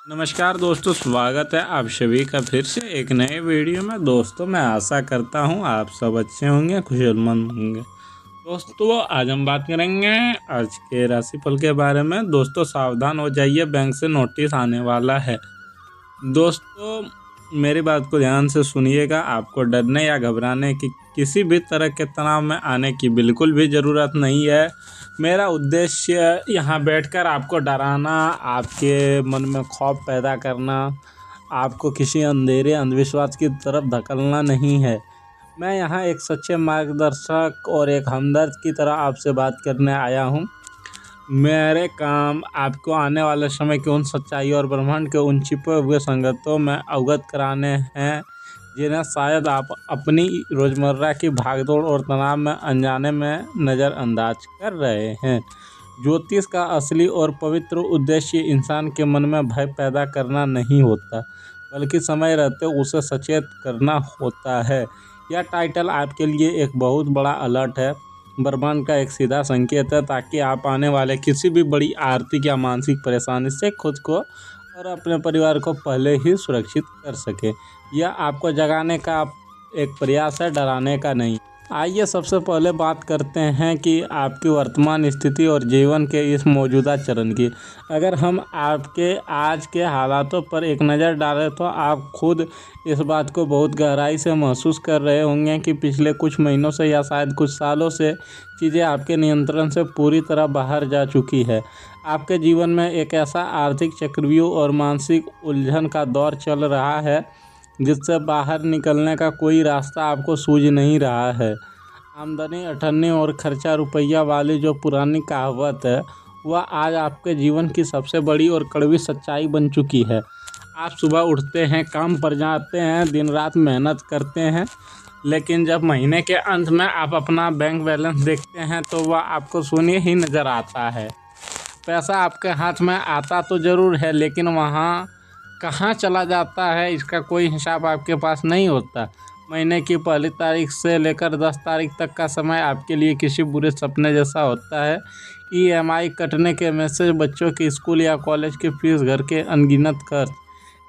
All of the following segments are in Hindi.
नमस्कार दोस्तों, स्वागत है आप सभी का फिर से एक नए वीडियो में। दोस्तों मैं आशा करता हूँ आप सब अच्छे होंगे, खुशलमंद होंगे। दोस्तों आज हम बात करेंगे आज के राशिफल के बारे में। दोस्तों सावधान हो जाइए, बैंक से नोटिस आने वाला है। दोस्तों मेरी बात को ध्यान से सुनिएगा। आपको डरने या घबराने की किसी भी तरह के तनाव में आने की बिल्कुल भी ज़रूरत नहीं है। मेरा उद्देश्य यहाँ बैठकर आपको डराना, आपके मन में खौफ पैदा करना, आपको किसी अंधेरे अंधविश्वास की तरफ धकेलना नहीं है। मैं यहाँ एक सच्चे मार्गदर्शक और एक हमदर्द की तरह आपसे बात करने आया हूँ। मेरे काम आपको आने वाले समय की उन सच्चाई और ब्रह्मांड के उन छिपे हुए संगतों में अवगत कराने हैं जिन्हें शायद आप अपनी रोज़मर्रा की भागदौड़ और तनाव में अनजाने में नज़रअंदाज कर रहे हैं। ज्योतिष का असली और पवित्र उद्देश्य इंसान के मन में भय पैदा करना नहीं होता, बल्कि समय रहते उसे सचेत करना होता है। यह टाइटल आपके लिए एक बहुत बड़ा अलर्ट है, ब्रह्मांड का एक सीधा संकेत है, ताकि आप आने वाले किसी भी बड़ी आर्थिक या मानसिक परेशानी से खुद को और अपने परिवार को पहले ही सुरक्षित कर सके। यह आपको जगाने का एक प्रयास है, डराने का नहीं। आइए सबसे पहले बात करते हैं कि आपकी वर्तमान स्थिति और जीवन के इस मौजूदा चरण की। अगर हम आपके आज के हालातों पर एक नज़र डालें तो आप खुद इस बात को बहुत गहराई से महसूस कर रहे होंगे कि पिछले कुछ महीनों से या शायद कुछ सालों से चीज़ें आपके नियंत्रण से पूरी तरह बाहर जा चुकी है। आपके जीवन में एक ऐसा आर्थिक चक्रव्यूह और मानसिक उलझन का दौर चल रहा है जिससे बाहर निकलने का कोई रास्ता आपको सूझ नहीं रहा है। आमदनी अठन्नी और खर्चा रुपया वाली जो पुरानी कहावत है, वह आज आपके जीवन की सबसे बड़ी और कड़वी सच्चाई बन चुकी है। आप सुबह उठते हैं, काम पर जाते हैं, दिन रात मेहनत करते हैं, लेकिन जब महीने के अंत में आप अपना बैंक बैलेंस देखते हैं तो वह आपको शून्य ही नज़र आता है। पैसा आपके हाथ में आता तो ज़रूर है, लेकिन वहाँ कहाँ चला जाता है इसका कोई हिसाब आपके पास नहीं होता। महीने की पहली तारीख से लेकर 10 तारीख तक का समय आपके लिए किसी बुरे सपने जैसा होता है। EMI कटने के मैसेज, बच्चों के स्कूल या कॉलेज की फीस, घर के अनगिनत खर्च,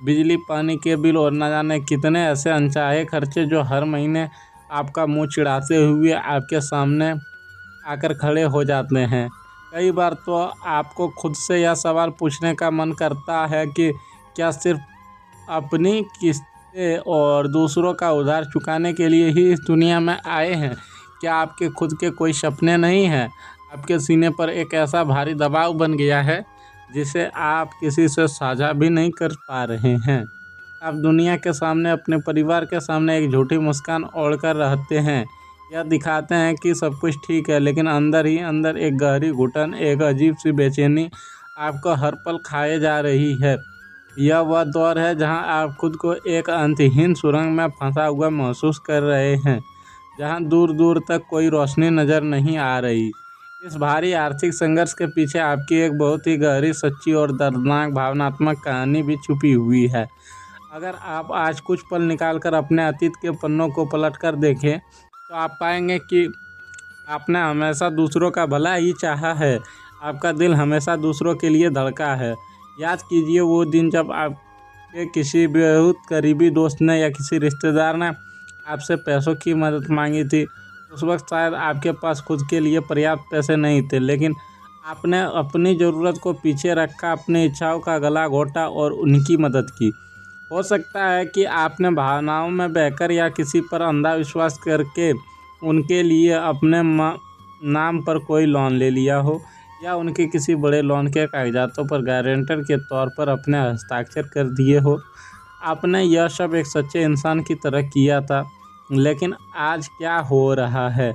बिजली पानी के बिल और न जाने कितने ऐसे अनचाहे खर्चे जो हर महीने आपका मुंह चिढ़ाते हुए आपके सामने आकर खड़े हो जाते हैं। कई बार तो आपको खुद से यह सवाल पूछने का मन करता है कि क्या सिर्फ अपनी किस्तें और दूसरों का उधार चुकाने के लिए ही इस दुनिया में आए हैं? क्या आपके खुद के कोई सपने नहीं हैं? आपके सीने पर एक ऐसा भारी दबाव बन गया है जिसे आप किसी से साझा भी नहीं कर पा रहे हैं। आप दुनिया के सामने, अपने परिवार के सामने एक झूठी मुस्कान ओढ़कर रहते हैं। यह दिखाते हैं कि सब कुछ ठीक है, लेकिन अंदर ही अंदर एक गहरी घुटन, एक अजीब सी बेचैनी आपको हर पल खाए जा रही है। यह वह दौर है जहां आप खुद को एक अंतहीन सुरंग में फंसा हुआ महसूस कर रहे हैं, जहां दूर दूर तक कोई रोशनी नज़र नहीं आ रही। इस भारी आर्थिक संघर्ष के पीछे आपकी एक बहुत ही गहरी, सच्ची और दर्दनाक भावनात्मक कहानी भी छुपी हुई है। अगर आप आज कुछ पल निकालकर अपने अतीत के पन्नों को पलटकर देखें तो आप पाएंगे कि आपने हमेशा दूसरों का भला ही चाहा है। आपका दिल हमेशा दूसरों के लिए धड़का है। याद कीजिए वो दिन जब आपके किसी बहुत करीबी दोस्त ने या किसी रिश्तेदार ने आपसे पैसों की मदद मांगी थी। उस वक्त शायद आपके पास खुद के लिए पर्याप्त पैसे नहीं थे, लेकिन आपने अपनी ज़रूरत को पीछे रखा, अपनी इच्छाओं का गला घोटा और उनकी मदद की। हो सकता है कि आपने भावनाओं में बहकर या किसी पर अंधा विश्वास करके उनके लिए अपने नाम पर कोई लोन ले लिया हो, या उनके किसी बड़े लोन के कागजातों पर गारंटर के तौर पर अपने हस्ताक्षर कर दिए हो। आपने यह सब एक सच्चे इंसान की तरह किया था, लेकिन आज क्या हो रहा है?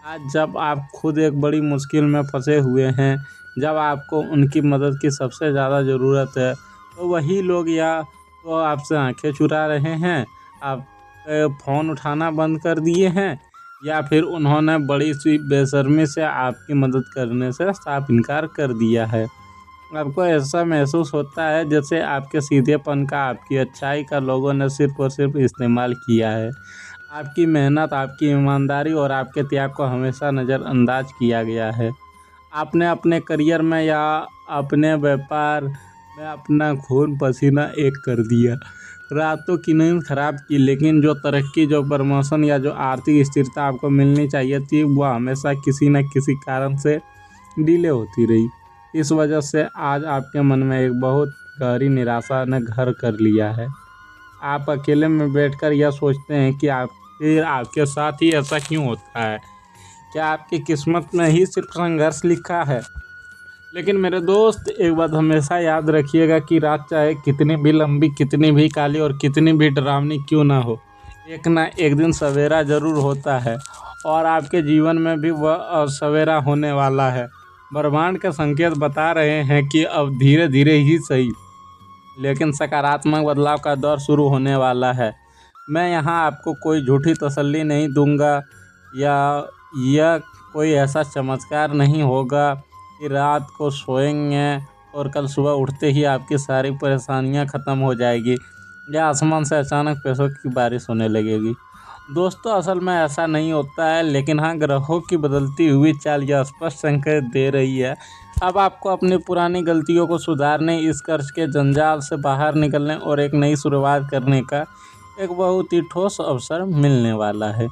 आज जब आप खुद एक बड़ी मुश्किल में फंसे हुए हैं, जब आपको उनकी मदद की सबसे ज़्यादा ज़रूरत है, तो वही लोग या तो आपसे आंखें चुरा रहे हैं, आप फ़ोन उठाना बंद कर दिए हैं, या फिर उन्होंने बड़ी सी बेशर्मी से आपकी मदद करने से साफ इनकार कर दिया है। आपको ऐसा महसूस होता है जैसे आपके सीधेपन का, आपकी अच्छाई का लोगों ने सिर्फ और सिर्फ इस्तेमाल किया है। आपकी मेहनत, आपकी ईमानदारी और आपके त्याग को हमेशा नज़रअंदाज किया गया है। आपने अपने करियर में या अपने व्यापार मैं अपना खून पसीना एक कर दिया, रातों की नींद खराब की, लेकिन जो तरक्की, जो प्रमोशन या जो आर्थिक स्थिरता आपको मिलनी चाहिए थी वह हमेशा किसी न किसी कारण से डिले होती रही। इस वजह से आज आपके मन में एक बहुत गहरी निराशा ने घर कर लिया है। आप अकेले में बैठकर यह सोचते हैं कि आखिर आपके साथ ही ऐसा क्यों होता है? क्या आपकी किस्मत में ही सिर्फ संघर्ष लिखा है? लेकिन मेरे दोस्त, एक बात हमेशा याद रखिएगा कि रात चाहे कितनी भी लंबी, कितनी भी काली और कितनी भी डरावनी क्यों ना हो, एक ना एक दिन सवेरा ज़रूर होता है और आपके जीवन में भी वह सवेरा होने वाला है। ब्रह्मांड के संकेत बता रहे हैं कि अब धीरे धीरे ही सही, लेकिन सकारात्मक बदलाव का दौर शुरू होने वाला है। मैं यहाँ आपको कोई झूठी तसल्ली नहीं दूंगा या यह कोई ऐसा चमत्कार नहीं होगा कि रात को सोएंगे और कल सुबह उठते ही आपकी सारी परेशानियाँ ख़त्म हो जाएगी या आसमान से अचानक पैसों की बारिश होने लगेगी। दोस्तों, असल में ऐसा नहीं होता है, लेकिन हाँ, ग्रहों की बदलती हुई चाल यह स्पष्ट संकेत दे रही है। अब आपको अपनी पुरानी गलतियों को सुधारने, इस कर्ज के जंजाल से बाहर निकलने और एक नई शुरुआत करने का एक बहुत ही ठोस अवसर मिलने वाला है।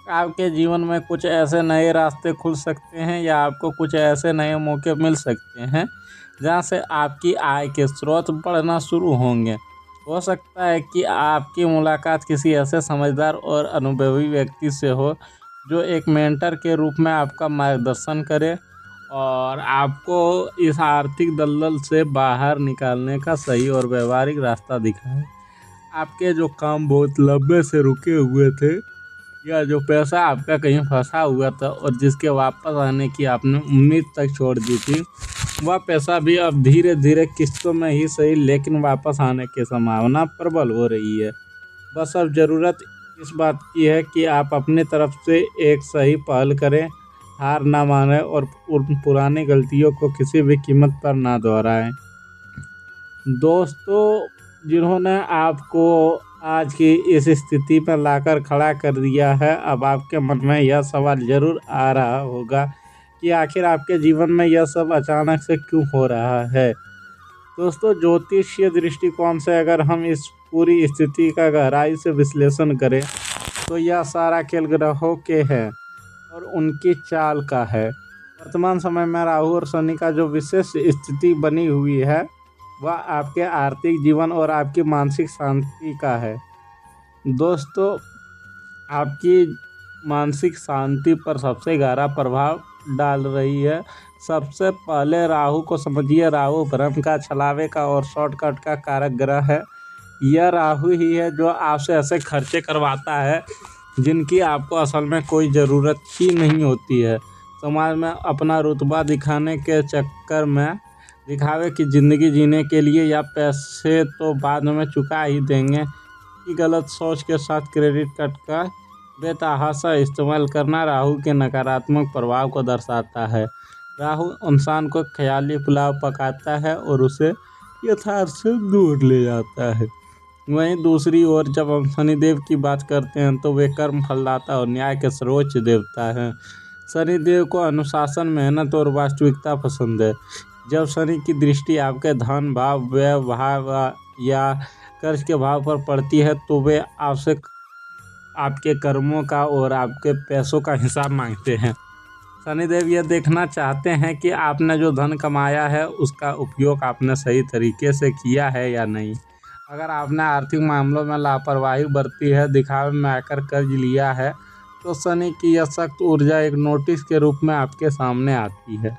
आपके जीवन में कुछ ऐसे नए रास्ते खुल सकते हैं या आपको कुछ ऐसे नए मौके मिल सकते हैं जहाँ से आपकी आय के स्रोत बढ़ना शुरू होंगे। हो सकता है कि आपकी मुलाकात किसी ऐसे समझदार और अनुभवी व्यक्ति से हो जो एक मेंटर के रूप में आपका मार्गदर्शन करे और आपको इस आर्थिक दलदल से बाहर निकालने का सही और व्यवहारिक रास्ता दिखाए। आपके जो काम बहुत लंबे से रुके हुए थे या जो पैसा आपका कहीं फंसा हुआ था और जिसके वापस आने की आपने उम्मीद तक छोड़ दी थी, वह पैसा भी अब धीरे धीरे किस्तों में ही सही लेकिन वापस आने की संभावना प्रबल हो रही है। बस अब ज़रूरत इस बात की है कि आप अपनी तरफ से एक सही पहल करें, हार ना मानें और उन पुरानी गलतियों को किसी भी कीमत पर ना दोहराएं। दोस्तों, जिन्होंने आपको आज की इस स्थिति पर लाकर खड़ा कर दिया है, अब आपके मन में यह सवाल ज़रूर आ रहा होगा कि आखिर आपके जीवन में यह सब अचानक से क्यों हो रहा है। दोस्तों, ज्योतिषीय दृष्टिकोण से अगर हम इस पूरी स्थिति का गहराई से विश्लेषण करें तो यह सारा खेल ग्रहों के है और उनकी चाल का है। वर्तमान समय में राहु और शनि का जो विशेष स्थिति बनी हुई है वह आपके आर्थिक जीवन और आपकी मानसिक शांति का है। दोस्तों, आपकी मानसिक शांति पर सबसे गहरा प्रभाव डाल रही है। सबसे पहले राहु को समझिए। राहु भ्रम का, छलावे का और शॉर्टकट का कारक ग्रह है। यह राहु ही है जो आपसे ऐसे खर्चे करवाता है जिनकी आपको असल में कोई ज़रूरत ही नहीं होती है। समाज में अपना रुतबा दिखाने के चक्कर में, दिखावे की ज़िंदगी जीने के लिए या पैसे तो बाद में चुका ही देंगे की गलत सोच के साथ क्रेडिट कार्ड का बेतहाशा इस्तेमाल करना राहु के नकारात्मक प्रभाव को दर्शाता है। राहु इंसान को ख्याली पुलाव पकाता है और उसे यथार्थ से दूर ले जाता है। वहीं दूसरी ओर जब हम शनिदेव की बात करते हैं तो वे कर्म फलदाता और न्याय के सर्वोच्च देवता हैं। शनिदेव को अनुशासन, मेहनत और वास्तविकता पसंद है। जब शनि की दृष्टि आपके धन भाव, व्यय भाव या कर्ज के भाव पर पड़ती है तो वे आपसे आपके कर्मों का और आपके पैसों का हिसाब मांगते हैं। शनिदेव यह देखना चाहते हैं कि आपने जो धन कमाया है उसका उपयोग आपने सही तरीके से किया है या नहीं। अगर आपने आर्थिक मामलों में लापरवाही बरती है, दिखावे में आकर कर्ज लिया है, तो शनि की यह सख्त ऊर्जा एक नोटिस के रूप में आपके सामने आती है।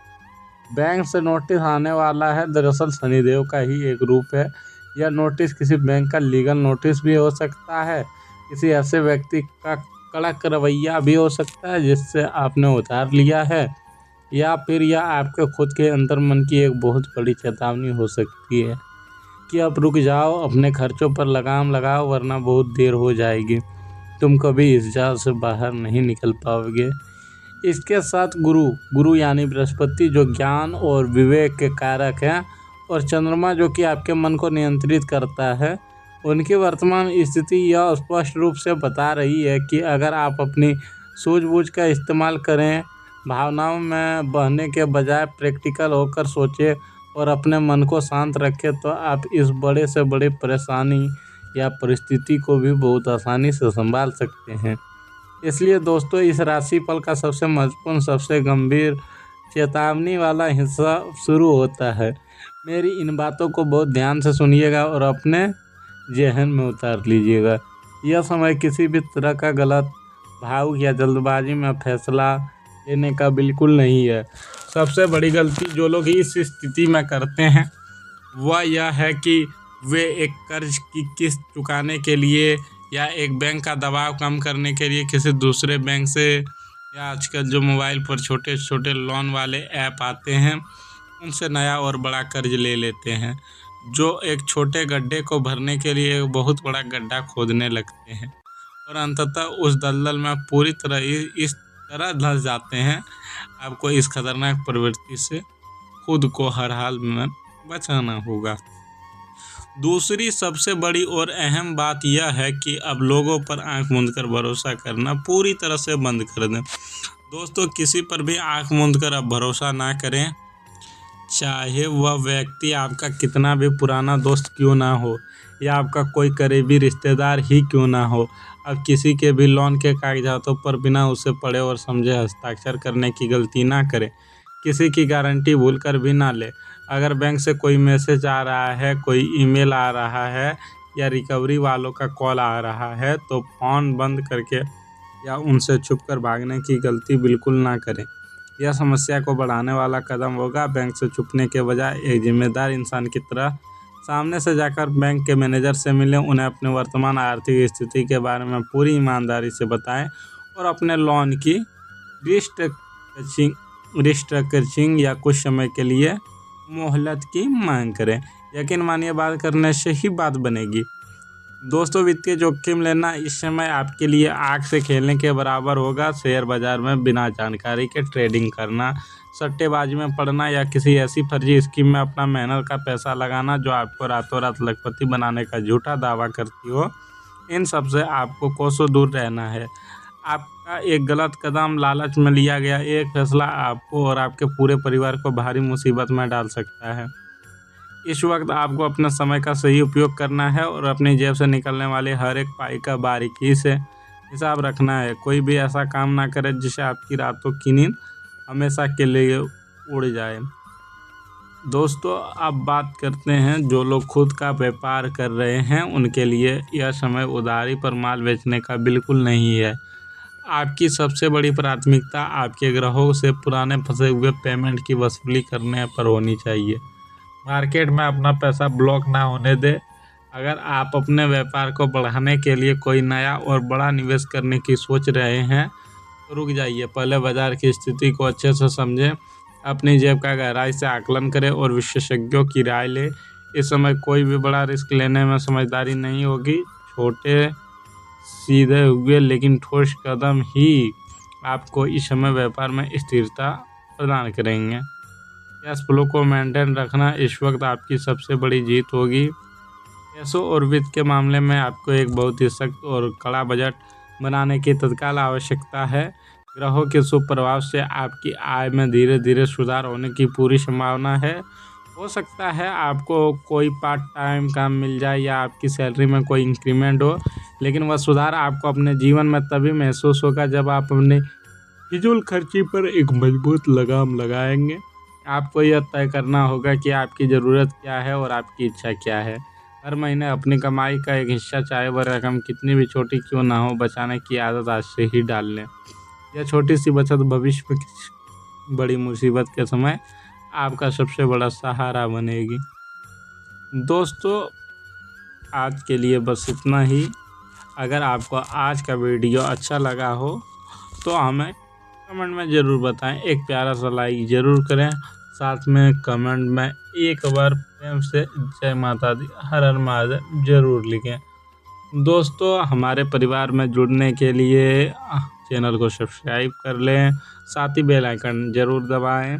बैंक से नोटिस आने वाला है, दरअसल शनिदेव का ही एक रूप है। यह नोटिस किसी बैंक का लीगल नोटिस भी हो सकता है, किसी ऐसे व्यक्ति का कड़क रवैया भी हो सकता है जिससे आपने उधार लिया है, या फिर यह आपके खुद के अंतर मन की एक बहुत बड़ी चेतावनी हो सकती है कि अब रुक जाओ, अपने खर्चों पर लगाम लगाओ वरना बहुत देर हो जाएगी, तुम कभी इस जाल से बाहर नहीं निकल पाओगे। इसके साथ गुरु यानी बृहस्पति जो ज्ञान और विवेक के कारक हैं, और चंद्रमा जो कि आपके मन को नियंत्रित करता है, उनकी वर्तमान स्थिति यह स्पष्ट रूप से बता रही है कि अगर आप अपनी सूझबूझ का इस्तेमाल करें, भावनाओं में बहने के बजाय प्रैक्टिकल होकर सोचें और अपने मन को शांत रखें तो आप इस बड़े से बड़े परेशानी या परिस्थिति को भी बहुत आसानी से संभाल सकते हैं। इसलिए दोस्तों, इस राशिफल का सबसे महत्वपूर्ण, सबसे गंभीर चेतावनी वाला हिस्सा शुरू होता है। मेरी इन बातों को बहुत ध्यान से सुनिएगा और अपने ज़हन में उतार लीजिएगा। यह समय किसी भी तरह का गलत, भावुक या जल्दबाजी में फैसला लेने का बिल्कुल नहीं है। सबसे बड़ी गलती जो लोग इस स्थिति में करते हैं वह यह है कि वे एक कर्ज की किस्त चुकाने के लिए या एक बैंक का दबाव कम करने के लिए किसी दूसरे बैंक से, या आजकल जो मोबाइल पर छोटे छोटे लोन वाले ऐप आते हैं उनसे नया और बड़ा कर्ज ले लेते हैं, जो एक छोटे गड्ढे को भरने के लिए एक बहुत बड़ा गड्ढा खोदने लगते हैं और अंततः उस दलदल में पूरी तरह इस तरह धंस जाते हैं। आपको इस खतरनाक प्रवृत्ति से खुद को हर हाल में बचाना होगा। दूसरी सबसे बड़ी और अहम बात यह है कि अब लोगों पर आंख मूंद कर भरोसा करना पूरी तरह से बंद कर दें। दोस्तों, किसी पर भी आंख मूंद कर अब भरोसा ना करें, चाहे वह व्यक्ति आपका कितना भी पुराना दोस्त क्यों ना हो या आपका कोई करीबी रिश्तेदार ही क्यों ना हो। अब किसी के भी लोन के कागजातों पर बिना उसे पढ़े और समझे हस्ताक्षर करने की गलती ना करें। किसी की गारंटी भूलकर भी ना ले। अगर बैंक से कोई मैसेज आ रहा है, कोई ईमेल आ रहा है या रिकवरी वालों का कॉल आ रहा है तो फ़ोन बंद करके या उनसे छुपकर भागने की गलती बिल्कुल ना करें। यह समस्या को बढ़ाने वाला कदम होगा। बैंक से छुपने के बजाय एक जिम्मेदार इंसान की तरह सामने से जाकर बैंक के मैनेजर से मिलें, उन्हें अपने वर्तमान आर्थिक स्थिति के बारे में पूरी ईमानदारी से बताएं और अपने लोन की रिस्ट्रक्चरिंग या कुछ समय के लिए मोहलत की मांग करें। यकीन मानिए, बात करने से ही बात बनेगी। दोस्तों, वित्तीय जोखिम लेना इस समय आपके लिए आग से खेलने के बराबर होगा। शेयर बाजार में बिना जानकारी के ट्रेडिंग करना, सट्टेबाजी में पड़ना या किसी ऐसी फर्जी स्कीम में अपना मेहनत का पैसा लगाना जो आपको रातों रात लखपति बनाने का झूठा दावा करती हो, इन सब से आपको कोसों दूर रहना है। आपका एक गलत कदम, लालच में लिया गया एक फैसला आपको और आपके पूरे परिवार को भारी मुसीबत में डाल सकता है। इस वक्त आपको अपने समय का सही उपयोग करना है और अपनी जेब से निकलने वाले हर एक पाई का बारीकी से हिसाब रखना है। कोई भी ऐसा काम ना करे जिससे आपकी रातों की नींद हमेशा के लिए उड़ जाए। दोस्तों, अब बात करते हैं जो लोग खुद का व्यापार कर रहे हैं, उनके लिए यह समय उधारी पर माल बेचने का बिल्कुल नहीं है। आपकी सबसे बड़ी प्राथमिकता आपके ग्राहकों से पुराने फंसे हुए पेमेंट की वसूली करने पर होनी चाहिए। मार्केट में अपना पैसा ब्लॉक ना होने दे। अगर आप अपने व्यापार को बढ़ाने के लिए कोई नया और बड़ा निवेश करने की सोच रहे हैं तो रुक जाइए। पहले बाजार की स्थिति को अच्छे से समझें, अपनी जेब का गहराई से आकलन करें और विशेषज्ञों की राय लें। इस समय कोई भी बड़ा रिस्क लेने में समझदारी नहीं होगी। छोटे, सीधे हुए लेकिन ठोस कदम ही आपको इस समय व्यापार में स्थिरता प्रदान करेंगे। कैश फ्लो को मेंटेन रखना इस वक्त आपकी सबसे बड़ी जीत होगी। पैसों और वित्त के मामले में आपको एक बहुत ही सख्त और कड़ा बजट बनाने की तत्काल आवश्यकता है। ग्रहों के शुभ प्रभाव से आपकी आय में धीरे धीरे सुधार होने की पूरी संभावना है। हो सकता है आपको कोई पार्ट टाइम काम मिल जाए या आपकी सैलरी में कोई इंक्रीमेंट हो, लेकिन वह सुधार आपको अपने जीवन में तभी महसूस होगा जब आप अपने फिजूल खर्ची पर एक मजबूत लगाम लगाएंगे। आपको यह तय करना होगा कि आपकी ज़रूरत क्या है और आपकी इच्छा क्या है। हर महीने अपनी कमाई का एक हिस्सा, चाहे वह रकम कितनी भी छोटी क्यों ना हो, बचाने की आदत आज से ही डाल लें। यह छोटी सी बचत भविष्य में किसी बड़ी मुसीबत के समय आपका सबसे बड़ा सहारा बनेगी। दोस्तों, आज के लिए बस इतना ही। अगर आपको आज का वीडियो अच्छा लगा हो तो हमें कमेंट में ज़रूर बताएं। एक प्यारा सा लाइक ज़रूर करें, साथ में कमेंट में एक बार प्रेम से जय माता दी, हर हर महादेव ज़रूर लिखें। दोस्तों, हमारे परिवार में जुड़ने के लिए चैनल को सब्सक्राइब कर लें, साथ ही बेल आइकन ज़रूर दबाएं।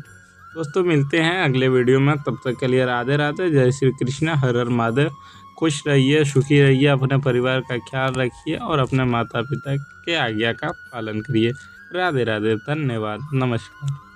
दोस्तों, मिलते हैं अगले वीडियो में। तब तक के लिए राधे राधे, जय श्री कृष्ण, हर हर महादेव। खुश रहिए, सुखी रहिए, अपने परिवार का ख्याल रखिए और अपने माता पिता के आज्ञा का पालन करिए। राधे राधे, धन्यवाद, नमस्कार।